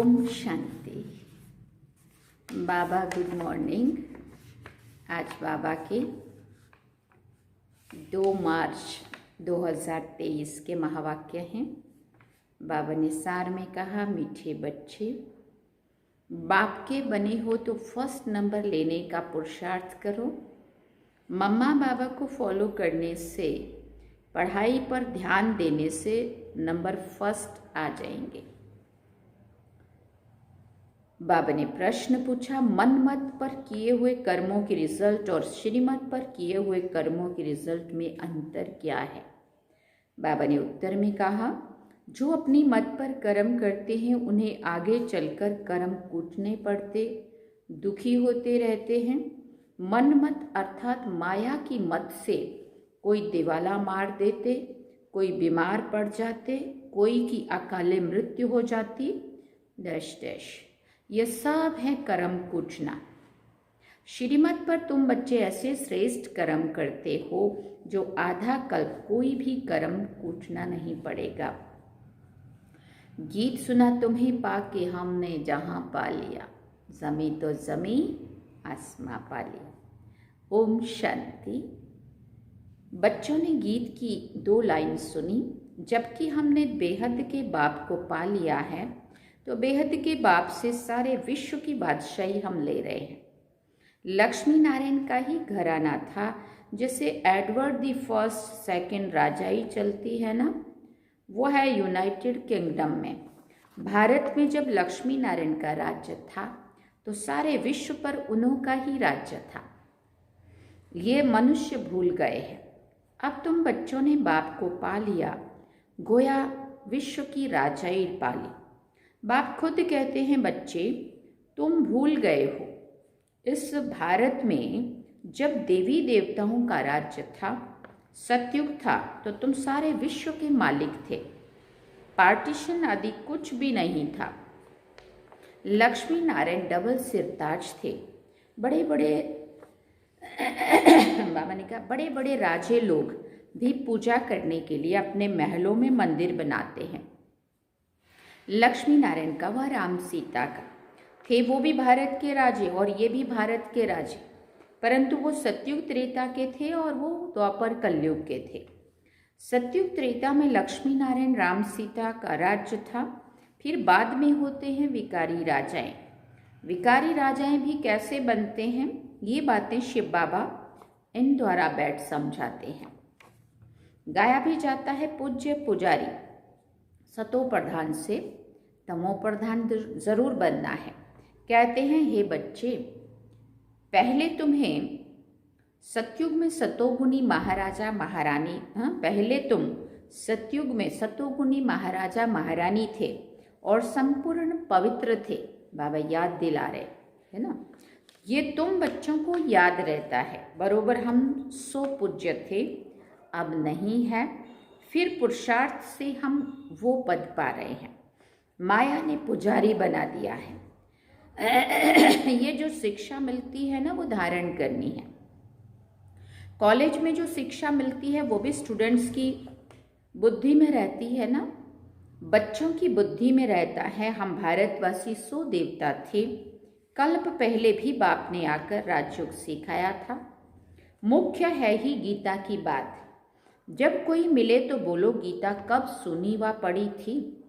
ओम शांति। बाबा good morning. आज बाबा के 2 मार्च 2023 के महावाक्य हैं। बाबा ने सार में कहा, मीठे बच्चे, बाप के बने हो तो फर्स्ट नंबर लेने का पुरुषार्थ करो। मम्मा बाबा को फॉलो करने से, पढ़ाई पर ध्यान देने से नंबर फर्स्ट आ जाएंगे। बाबा ने प्रश्न पूछा, मन मत पर किए हुए कर्मों की रिजल्ट और श्रीमत पर किए हुए कर्मों की रिजल्ट में अंतर क्या है? बाबा ने उत्तर में कहा, जो अपनी मत पर कर्म करते हैं उन्हें आगे चलकर कर्म कूटने पड़ते, दुखी होते रहते हैं। मन मत अर्थात माया की मत से कोई दिवाला मार देते, कोई बीमार पड़ जाते, कोई की अकाले मृत्यु हो जाती, डैश डैश। यह सब है कर्म कूटना। श्रीमत पर तुम बच्चे ऐसे श्रेष्ठ कर्म करते हो जो आधा कल्प कोई भी कर्म कूटना नहीं पड़ेगा। गीत सुना तुम्हें पाके हमने जहां पा लिया, जमी तो जमी आसमां पा लिया। ओम शांति। बच्चों ने गीत की 2 लाइन सुनी। जबकि हमने बेहद के बाप को पा लिया है तो बेहद के बाप से सारे विश्व की बादशाही हम ले रहे हैं। लक्ष्मी नारायण का ही घराना था, जैसे एडवर्ड द फर्स्ट सेकंड राजाई चलती है ना, वो है यूनाइटेड किंगडम में। भारत में जब लक्ष्मी नारायण का राज्य था तो सारे विश्व पर उन्हों का ही राज्य था। ये मनुष्य भूल गए हैं। अब तुम बच्चों ने बाप को पा लिया, गोया विश्व की राजाई पाली। बाप खुद कहते हैं, बच्चे तुम भूल गए हो, इस भारत में जब देवी देवताओं का राज्य था, सतयुग था, तो तुम सारे विश्व के मालिक थे। पार्टीशन आदि कुछ भी नहीं था। लक्ष्मी नारायण डबल सिरताज थे। बड़े बड़े बाबा ने कहा, बड़े बड़े राजे लोग भी पूजा करने के लिए अपने महलों में मंदिर बनाते हैं। लक्ष्मी नारायण का व राम सीता का थे, वो भी भारत के राजे और ये भी भारत के राजे, परंतु वो सतयुग त्रेता के थे और वो द्वापर कलयुग के थे। सतयुग त्रेता में लक्ष्मी नारायण राम सीता का राज्य था। फिर बाद में होते हैं विकारी राजाएं। विकारी राजाएं भी कैसे बनते हैं, ये बातें शिव बाबा इन द्वारा बैठ समझाते हैं। गाया भी जाता है, पूज्य पुजारी सतो प्रधान से तमो प्रधान जरूर बनना है। कहते हैं, हे बच्चे, पहले तुम्हें सतयुग में सतोगुणी महाराजा महारानी, पहले तुम सतयुग में सतोगुणी महाराजा महारानी थे और संपूर्ण पवित्र थे। बाबा याद दिला रहे है ना, ये तुम बच्चों को याद रहता है। बरोबर हम सो पूज्य थे, अब नहीं है। फिर पुरुषार्थ से हम वो पद पा रहे हैं। माया ने पुजारी बना दिया है। ये जो शिक्षा मिलती है ना, वो धारण करनी है। कॉलेज में जो शिक्षा मिलती है वो भी स्टूडेंट्स की बुद्धि में रहती है ना, बच्चों की बुद्धि में रहता है। हम भारतवासी 100 देवता थे। कल्प पहले भी बाप ने आकर राजयोग सिखाया था। मुख्य है ही गीता की बात। जब कोई मिले तो बोलो, गीता कब सुनी व पढ़ी थी?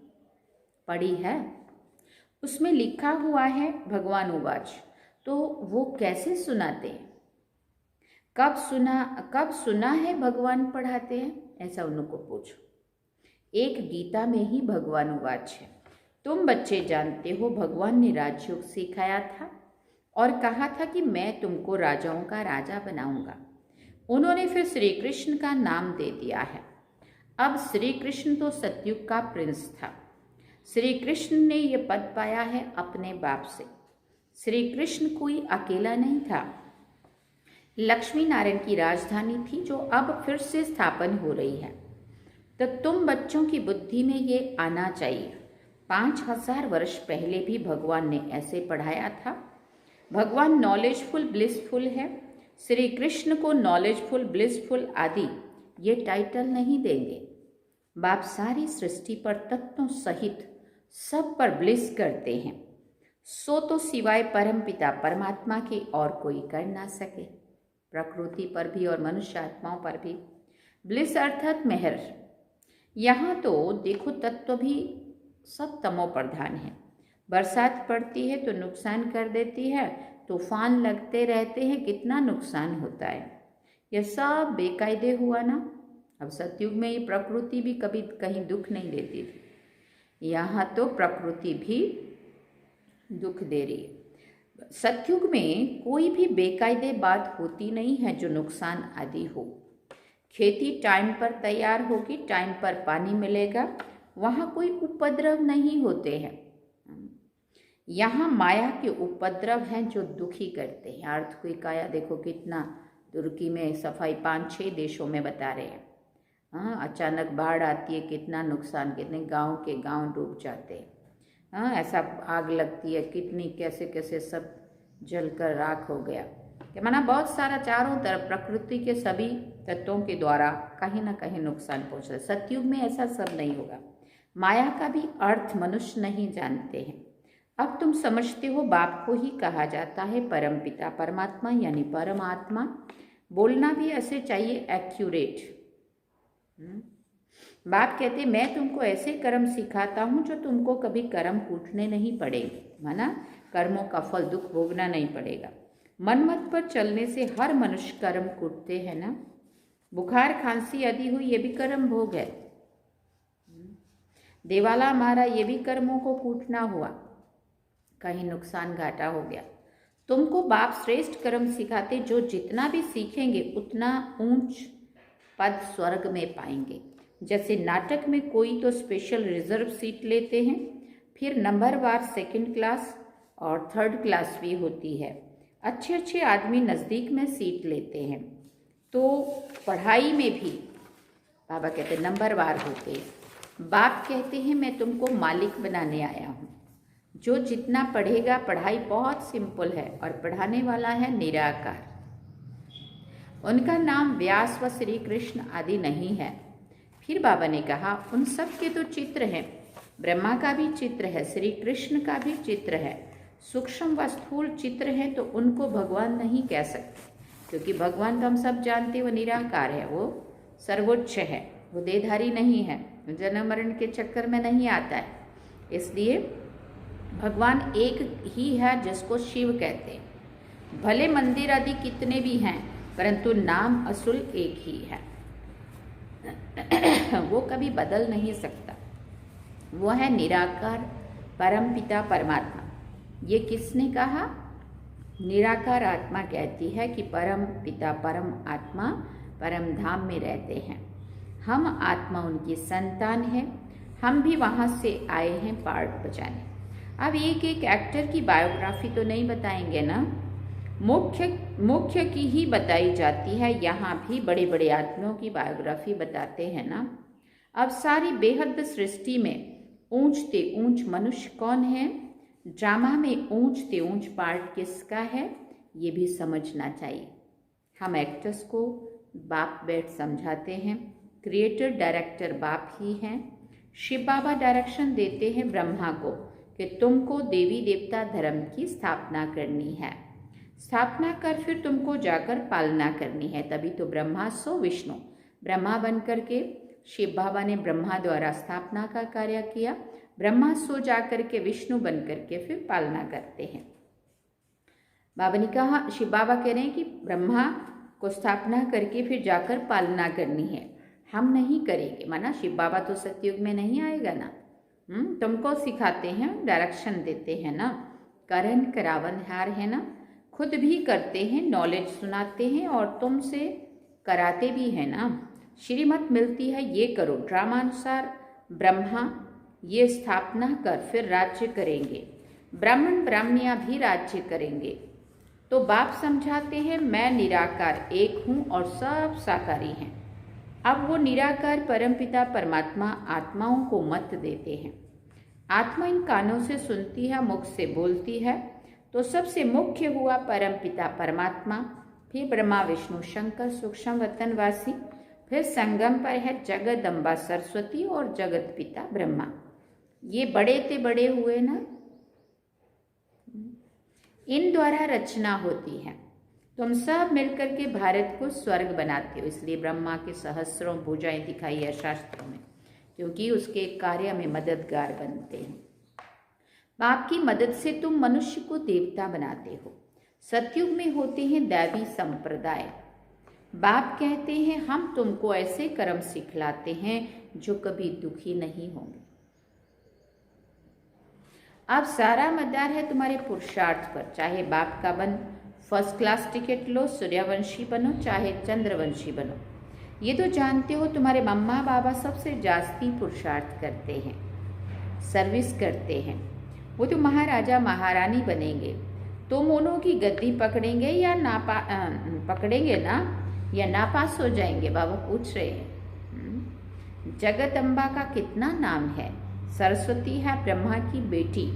पढ़ी है, उसमें लिखा हुआ है भगवान उवाच, तो वो कैसे सुनाते हैं? कब सुना है भगवान पढ़ाते हैं, ऐसा उनको पूछो। एक गीता में ही भगवान उवाच है। तुम बच्चे जानते हो, भगवान ने राजयोग सिखाया था और कहा था कि मैं तुमको राजाओं का राजा बनाऊंगा। उन्होंने फिर श्री कृष्ण का नाम दे दिया है। अब श्री कृष्ण तो सतयुग का प्रिंस था। श्री कृष्ण ने ये पद पाया है अपने बाप से। श्री कृष्ण कोई अकेला नहीं था। लक्ष्मी नारायण की राजधानी थी जो अब फिर से स्थापन हो रही है। तो तुम बच्चों की बुद्धि में ये आना चाहिए। 5000 वर्ष पहले भी भगवान ने ऐसे पढ़ाया था। भगवान नॉलेजफुल ब्लिसफुल है। श्री कृष्ण को नॉलेजफुल ब्लिसफुल आदि ये टाइटल नहीं देंगे। बाप सारी सृष्टि पर तत्वों सहित सब पर ब्लिस करते हैं, सो तो सिवाय परम पिता परमात्मा के और कोई कर ना सके। प्रकृति पर भी और मनुष्य आत्माओं पर भी ब्लिस अर्थात मेहर। यहाँ तो देखो तत्व भी सब तमो प्रधान है। बरसात पड़ती है तो नुकसान कर देती है, तूफान लगते रहते हैं, कितना नुकसान होता है। यह सब बेकायदे हुआ ना। अब सतयुग में ये प्रकृति भी कभी कहीं दुख नहीं देती थी, यहाँ तो प्रकृति भी दुख दे रही है। सतयुग में कोई भी बेकायदे बात होती नहीं है जो नुकसान आदि हो। खेती टाइम पर तैयार होगी, टाइम पर पानी मिलेगा, वहाँ कोई उपद्रव नहीं होते हैं। यहाँ माया के उपद्रव हैं जो दुखी करते हैं। अर्थक्वेक आया, देखो कितना तुर्की में सफाई 5-6 देशों में बता रहे हैं। हाँ, अचानक बाढ़ आती है, कितना नुकसान, कितने गांव के गांव डूब जाते हैं। हाँ, ऐसा आग लगती है, कितनी कैसे कैसे सब जलकर राख हो गया। क्या माना, बहुत सारा चारों तरफ प्रकृति के सभी तत्वों के द्वारा कहीं ना कहीं नुकसान पहुंच रहा है। सतयुग में ऐसा सब नहीं होगा। माया का भी अर्थ मनुष्य नहीं जानते हैं। अब तुम समझते हो, बाप को ही कहा जाता है परम पिता परमात्मा यानी परमात्मा। बोलना भी ऐसे चाहिए, एक्यूरेट। बाप कहते मैं तुमको ऐसे कर्म सिखाता हूँ जो तुमको कभी कर्म कूटने नहीं पड़ेंगे, माना कर्मों का फल दुख भोगना नहीं पड़ेगा। मनमत पर चलने से हर मनुष्य कर्म कूटते हैं ना। बुखार खांसी आदि हुई, ये भी कर्म भोग है। देवाला मारा, ये भी कर्मों को कूटना हुआ, कहीं नुकसान घाटा हो गया। तुमको बाप श्रेष्ठ कर्म सिखाते, जो जितना भी सीखेंगे उतना ऊंच पद स्वर्ग में पाएंगे। जैसे नाटक में कोई तो स्पेशल रिजर्व सीट लेते हैं, फिर नंबरवार 2nd क्लास और 3rd क्लास भी होती है। अच्छे अच्छे आदमी नज़दीक में सीट लेते हैं। तो पढ़ाई में भी बाबा कहते नंबरवार होते हैं। बाप कहते हैं मैं तुमको मालिक बनाने आया हूँ। जो जितना पढ़ेगा, पढ़ाई बहुत सिंपल है और पढ़ाने वाला है निराकार। उनका नाम व्यास व श्री कृष्ण आदि नहीं है। फिर बाबा ने कहा उन सब के तो चित्र हैं, ब्रह्मा का भी चित्र है, श्री कृष्ण का भी चित्र है। सूक्ष्म व स्थूल चित्र है तो उनको भगवान नहीं कह सकते, क्योंकि भगवान तो हम सब जानते हैं वो निराकार है, वो सर्वोच्च है, वो देहधारी नहीं है, जन्म मरण के चक्कर में नहीं आता है। इसलिए भगवान एक ही है जिसको शिव कहते हैं। भले मंदिर आदि कितने भी हैं, परंतु नाम असुल एक ही है, वो कभी बदल नहीं सकता। वो है निराकार परम पिता परमात्मा। ये किसने कहा? निराकार आत्मा कहती है कि परम पिता परम आत्मा परम धाम में रहते हैं। हम आत्मा उनकी संतान है, हम भी वहाँ से आए हैं पार्ट बजाने। अब एक एक एक्टर की बायोग्राफी तो नहीं बताएंगे ना, मुख्य की ही बताई जाती है। यहाँ भी बड़े बड़े आदमियों की बायोग्राफी बताते हैं ना। अब सारी बेहद सृष्टि में ऊंचते ऊंच मनुष्य कौन है, ड्रामा में ऊंचते ऊंच पार्ट किसका है, ये भी समझना चाहिए। हम एक्टर्स को बाप बैठ समझाते हैं, क्रिएटर डायरेक्टर बाप ही हैं। शिव बाबा डायरेक्शन देते हैं ब्रह्मा को कि तुमको देवी देवता धर्म की स्थापना करनी है, स्थापना कर फिर तुमको जाकर पालना करनी है। तभी तो ब्रह्मा सो विष्णु, ब्रह्मा बन करके शिव बाबा ने ब्रह्मा द्वारा स्थापना का कार्य किया, ब्रह्मा सो जाकर के विष्णु बन करके फिर पालना करते हैं। बाबा ने कहा, शिव बाबा कह रहे हैं कि ब्रह्मा को स्थापना करके फिर जाकर पालना करनी है, हम नहीं करेंगे। माना शिव बाबा तो सतयुग में नहीं आएगा ना, तुमको सिखाते हैं, डायरेक्शन देते हैं ना, करण करावन हार है ना, खुद भी करते हैं, नॉलेज सुनाते हैं और तुमसे कराते भी हैं ना। श्रीमत मिलती है, ये करो, ड्रामानुसार ब्रह्मा ये स्थापना कर फिर राज्य करेंगे, ब्राह्मण ब्राह्मणियाँ भी राज्य करेंगे। तो बाप समझाते हैं मैं निराकार एक हूँ और सब साकारी हैं। अब वो निराकार परमपिता परमात्मा आत्माओं को मत देते हैं। आत्मा इन कानों से सुनती है, मुख से बोलती है। तो सबसे मुख्य हुआ परमपिता परमात्मा, फिर ब्रह्मा विष्णु शंकर सूक्ष्म वतनवासी, फिर संगम पर है जगदम्बा सरस्वती और जगत पिता ब्रह्मा। ये बड़े ते बड़े हुए ना, इन द्वारा रचना होती है। तुम सब मिलकर के भारत को स्वर्ग बनाते हो। इसलिए ब्रह्मा के सहस्रों भुजाएं दिखाई है शास्त्रों में, क्योंकि उसके कार्य में मददगार बनते हैं। बाप की मदद से तुम मनुष्य को देवता बनाते हो। सतयुग में होते हैं दैवी संप्रदाय। बाप कहते हैं हम तुमको ऐसे कर्म सिखलाते हैं जो कभी दुखी नहीं होंगे। अब सारा मदार है तुम्हारे पुरुषार्थ पर। चाहे बाप का बन फर्स्ट क्लास टिकट लो, सूर्यवंशी बनो, चाहे चंद्रवंशी बनो, ये तो जानते हो तुम्हारे मम्मा बाबा सबसे जास्ती पुरुषार्थ करते हैं, सर्विस करते हैं। वो तो महाराजा महारानी बनेंगे। तुम उन्हों की गद्दी पकड़ेंगे या पकड़ेंगे ना, या नापास हो जाएंगे? बाबा पूछ रहे हैं। जगत अम्बा का कितना नाम है? सरस्वती है ब्रह्मा की बेटी,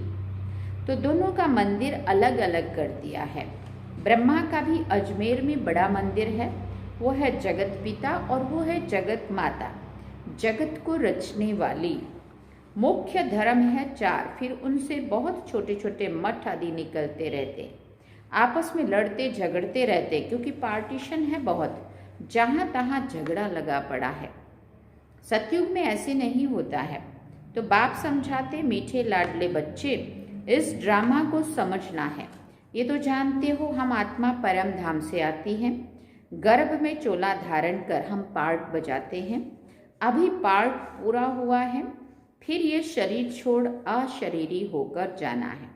तो दोनों का मंदिर अलग अलग कर दिया है। ब्रह्मा का भी अजमेर में बड़ा मंदिर है, वो है जगत पिता और वो है जगत माता, जगत को रचने वाली। मुख्य धर्म है 4, फिर उनसे बहुत छोटे छोटे मठ आदि निकलते रहते, आपस में लड़ते झगड़ते रहते, क्योंकि पार्टीशन है बहुत, जहाँ तहाँ झगड़ा लगा पड़ा है। सतयुग में ऐसे नहीं होता है। तो बाप समझाते, मीठे लाडले बच्चे, इस ड्रामा को समझना है। ये तो जानते हो हम आत्मा परम धाम से आती हैं। गर्भ में चोला धारण कर हम पार्ट बजाते हैं। अभी पार्ट पूरा हुआ है, फिर ये शरीर छोड़ अशरीरी होकर जाना है।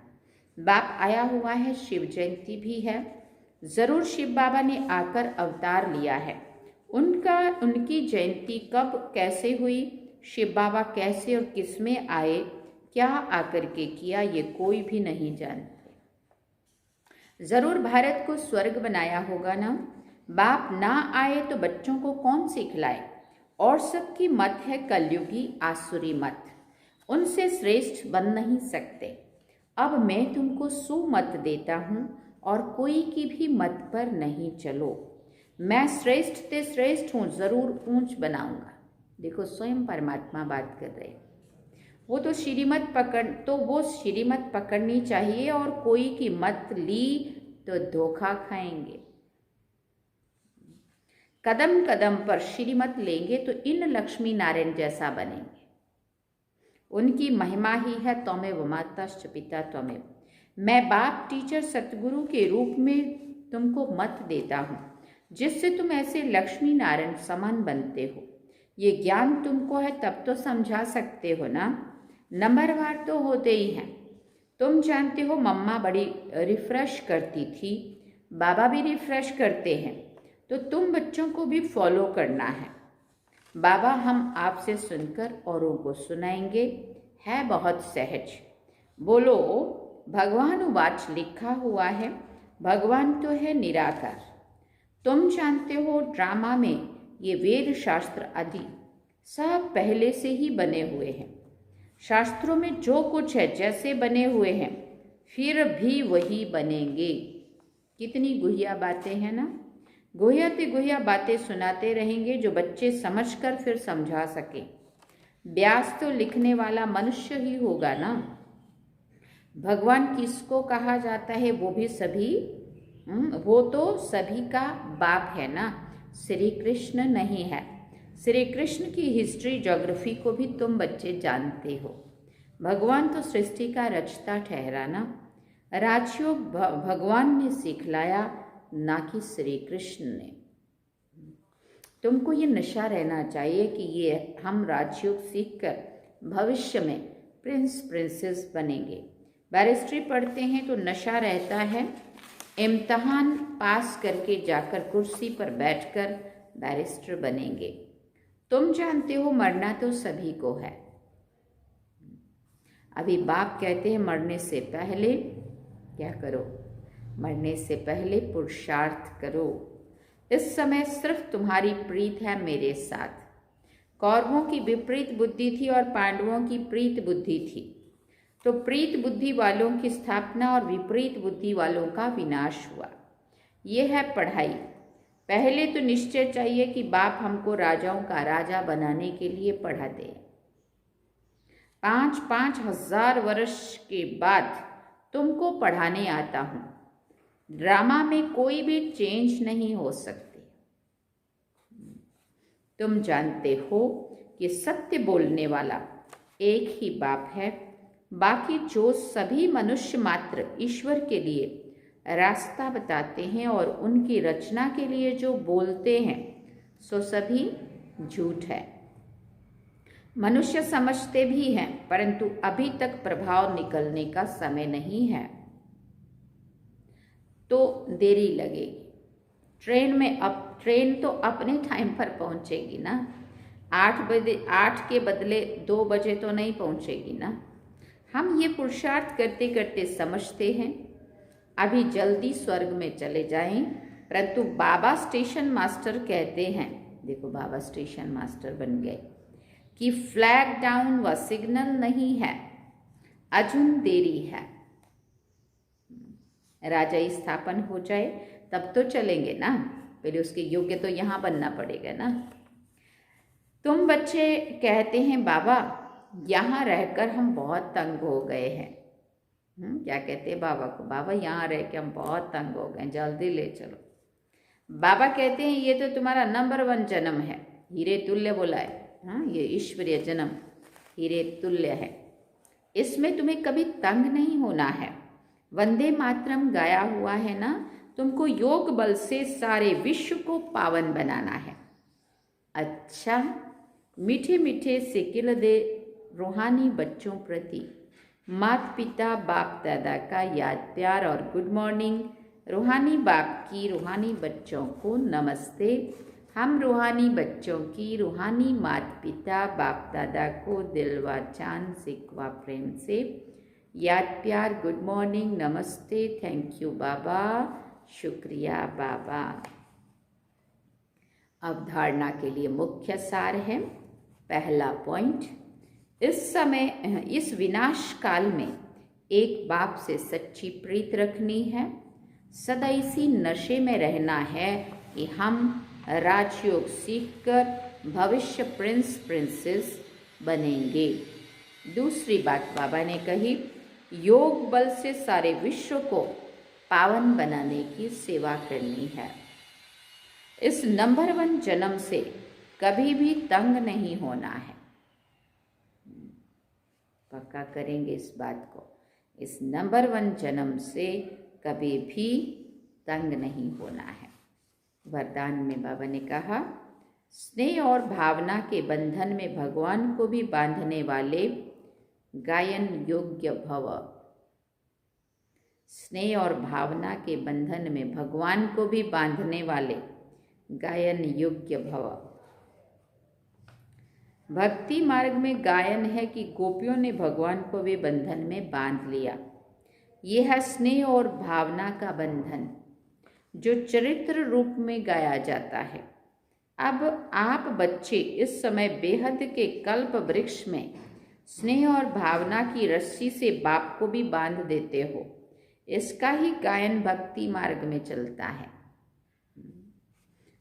बाप आया हुआ है, शिव जयंती भी है। जरूर शिव बाबा ने आकर अवतार लिया है। उनकी जयंती कब कैसे हुई, शिव बाबा कैसे और किस में आए, क्या आकर के किया, ये कोई भी नहीं जानते। जरूर भारत को स्वर्ग बनाया होगा ना। बाप ना आए तो बच्चों को कौन सिखलाए? और सबकी मत है कलयुगी आसुरी मत, उनसे श्रेष्ठ बन नहीं सकते। अब मैं तुमको सुमत देता हूँ और कोई की भी मत पर नहीं चलो। मैं श्रेष्ठ ते श्रेष्ठ हूँ, जरूर ऊंच बनाऊंगा। देखो स्वयं परमात्मा बात कर रहे। वो तो श्रीमत पकड़नी चाहिए, और कोई की मत ली तो धोखा खाएंगे। कदम कदम पर श्रीमत लेंगे तो इन लक्ष्मी नारायण जैसा बनेंगे। उनकी महिमा ही है त्वमेव माताश्च पिता त्वमेव। मैं बाप टीचर सतगुरु के रूप में तुमको मत देता हूँ, जिससे तुम ऐसे लक्ष्मी नारायण समान बनते हो। ये ज्ञान तुमको है तब तो समझा सकते हो ना। नंबरवार तो होते ही हैं। तुम जानते हो मम्मा बड़ी रिफ्रेश करती थी, बाबा भी रिफ्रेश करते हैं, तो तुम बच्चों को भी फॉलो करना है। बाबा हम आपसे सुनकर औरों को सुनाएंगे, है बहुत सहज। बोलो भगवान वाच लिखा हुआ है, भगवान तो है निराकार। तुम जानते हो ड्रामा में ये वेद शास्त्र आदि सब पहले से ही बने हुए हैं। शास्त्रों में जो कुछ है जैसे बने हुए हैं, फिर भी वही बनेंगे। कितनी गुहिया बातें हैं ना। गुहिया बातें सुनाते रहेंगे जो बच्चे समझकर फिर समझा सके। व्यास तो लिखने वाला मनुष्य ही होगा ना। भगवान किसको कहा जाता है? वो तो सभी का बाप है ना, श्री कृष्ण नहीं है। श्री कृष्ण की हिस्ट्री ज्योग्राफी को भी तुम बच्चे जानते हो। भगवान तो सृष्टि का रचता ठहरा ना। राजयोग भगवान ने सिखलाया, ना कि श्री कृष्ण ने। तुमको ये नशा रहना चाहिए कि ये हम राजयोग सीखकर भविष्य में प्रिंसेस बनेंगे। बैरिस्ट्री पढ़ते हैं तो नशा रहता है, इम्तहान पास करके जाकर कुर्सी पर बैठकर बैरिस्टर बनेंगे। तुम जानते हो मरना तो सभी को है। अभी बाप कहते हैं मरने से पहले क्या करो? मरने से पहले पुरुषार्थ करो। इस समय सिर्फ तुम्हारी प्रीत है मेरे साथ। कौरवों की विपरीत बुद्धि थी और पांडवों की प्रीत बुद्धि थी। तो प्रीत बुद्धि वालों की स्थापना और विपरीत बुद्धि वालों का विनाश हुआ। ये है पढ़ाई। पहले तो निश्चय चाहिए कि बाप हमको राजाओं का राजा बनाने के लिए पढ़ाते। 5-5 हजार वर्ष के बाद तुमको पढ़ाने आता हूँ। ड्रामा में कोई भी चेंज नहीं हो सकती। तुम जानते हो कि सत्य बोलने वाला एक ही बाप है। बाकी जो सभी मनुष्य मात्र ईश्वर के लिए रास्ता बताते हैं और उनकी रचना के लिए जो बोलते हैं सो सभी झूठ है। मनुष्य समझते भी हैं, परंतु अभी तक प्रभाव निकलने का समय नहीं है, तो देरी लगेगी। ट्रेन तो अपने टाइम पर पहुंचेगी ना। 8 के बदले 2 बजे तो नहीं पहुंचेगी ना। हम ये पुरुषार्थ करते करते समझते हैं अभी जल्दी स्वर्ग में चले जाएं, परंतु बाबा स्टेशन मास्टर कहते हैं, देखो बाबा स्टेशन मास्टर बन गए, कि फ्लैग डाउन व सिग्नल नहीं है, अजुन देरी है। राजा स्थापन हो जाए तब तो चलेंगे ना, पहले उसके योग्य तो यहाँ बनना पड़ेगा ना। तुम बच्चे कहते हैं बाबा यहाँ रहकर हम बहुत तंग हो गए हैं। क्या कहते हैं बाबा को? बाबा यहाँ रह के हम बहुत तंग हो गए, जल्दी ले चलो। बाबा कहते हैं ये तो तुम्हारा नंबर 1 जन्म है, हीरे तुल्य बोला है। ये ईश्वरीय जन्म हीरे तुल्य है, इसमें तुम्हें कभी तंग नहीं होना है। वंदे मातरम गाया हुआ है ना, तुमको योग बल से सारे विश्व को पावन बनाना है। अच्छा, मीठे मीठे सिकिल दे रूहानी बच्चों प्रति माता पिता बाप दादा का याद प्यार और गुड मॉर्निंग। रूहानी बाप की रूहानी बच्चों को नमस्ते। हम रूहानी बच्चों की रूहानी माता पिता बाप दादा को दिल व जान सिकवा प्रेम से याद प्यार गुड मॉर्निंग नमस्ते। थैंक यू बाबा, शुक्रिया बाबा। अवधारणा के लिए मुख्य सार है। पहला पॉइंट, इस समय इस विनाश काल में एक बाप से सच्ची प्रीत रखनी है। सदा इसी नशे में रहना है कि हम राजयोग सीखकर भविष्य प्रिंस प्रिंसेस बनेंगे। दूसरी बात बाबा ने कही, योग बल से सारे विश्व को पावन बनाने की सेवा करनी है। इस नंबर 1 जन्म से कभी भी तंग नहीं होना है। पक्का करेंगे इस बात को। इस नंबर 1 जन्म से कभी भी तंग नहीं होना है। वरदान में बाबा ने कहा, स्नेह और भावना के बंधन में भगवान को भी बांधने वाले गायन योग्य भव। स्नेह और भावना के बंधन में भगवान को भी बांधने वाले गायन योग्य भव। भक्ति मार्ग में गायन है कि गोपियों ने भगवान को भी बंधन में बांध लिया। यह है स्नेह और भावना का बंधन जो चरित्र रूप में गाया जाता है। अब आप बच्चे इस समय बेहद के कल्प वृक्ष में स्नेह और भावना की रस्सी से बाप को भी बांध देते हो। इसका ही गायन भक्ति मार्ग में चलता है।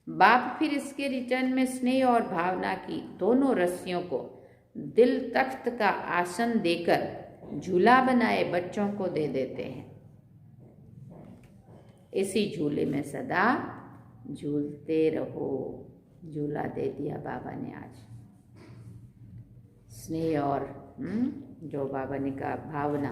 बाप फिर इसके रिटर्न में स्नेह और भावना की दोनों रस्सियों को दिल तख्त का आसन देकर झूला बनाए बच्चों को दे देते हैं। इसी झूले में सदा झूलते रहो। झूला दे दिया बाबा ने आज। स्नेह और जो बाबा ने कहा भावना,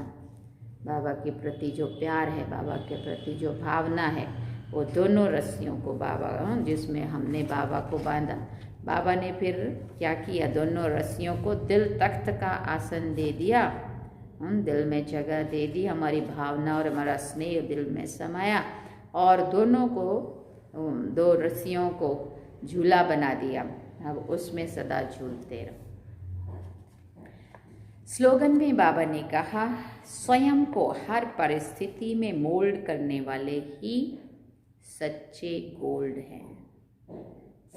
बाबा के प्रति जो प्यार है, बाबा के प्रति जो भावना है, वो दोनों रस्सियों को बाबा जिसमें हमने बाबा को बांधा, बाबा ने फिर क्या किया, दोनों रस्सियों को दिल तख्त का आसन दे दिया। दिल में जगह दे दी, हमारी भावना और हमारा स्नेह दिल में समाया और दोनों को, दो रस्सियों को झूला बना दिया। अब उसमें सदा झूलते रहो। स्लोगन में बाबा ने कहा, स्वयं को हर परिस्थिति में मोल्ड करने वाले ही सच्चे गोल्ड हैं।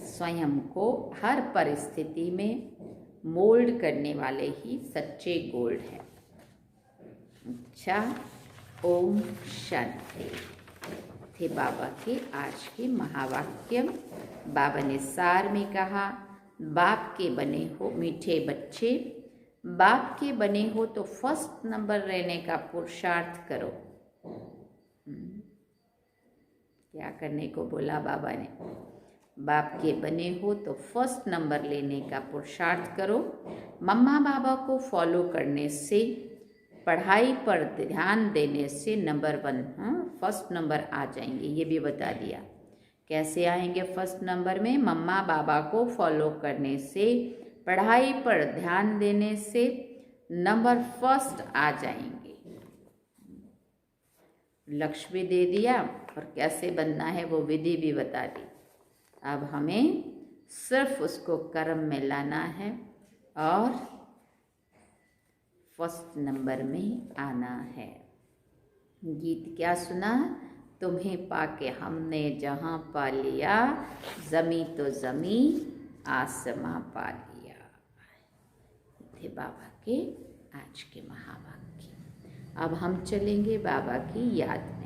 स्वयं को हर परिस्थिति में मोल्ड करने वाले ही सच्चे गोल्ड हैं। अच्छा, ओम शांति। थे बाबा के आज के महावाक्य। बाबा ने सार में कहा, बाप के बने हो मीठे बच्चे, बाप के बने हो तो फर्स्ट नंबर रहने का पुरुषार्थ करो। क्या करने को बोला बाबा ने? बाप के बने हो तो फर्स्ट नंबर लेने का पुरुषार्थ करो। मम्मा बाबा को फॉलो करने से, पढ़ाई पर ध्यान देने से नंबर 1 फर्स्ट नंबर आ जाएंगे। ये भी बता दिया कैसे आएंगे फर्स्ट नंबर में। मम्मा बाबा को फॉलो करने से, पढ़ाई पर ध्यान देने से नंबर फर्स्ट आ जाएंगे। लक्ष्य भी दे दिया और कैसे बनना है वो विधि भी बता दी। अब हमें सिर्फ उसको कर्म में लाना है और फर्स्ट नंबर में आना है। गीत क्या सुना? तुम्हें पाके हमने जहाँ पा लिया, जमी तो जमी आसमां पा लिया। थे बाबा के आज के महावाक्य। अब हम चलेंगे बाबा की याद में।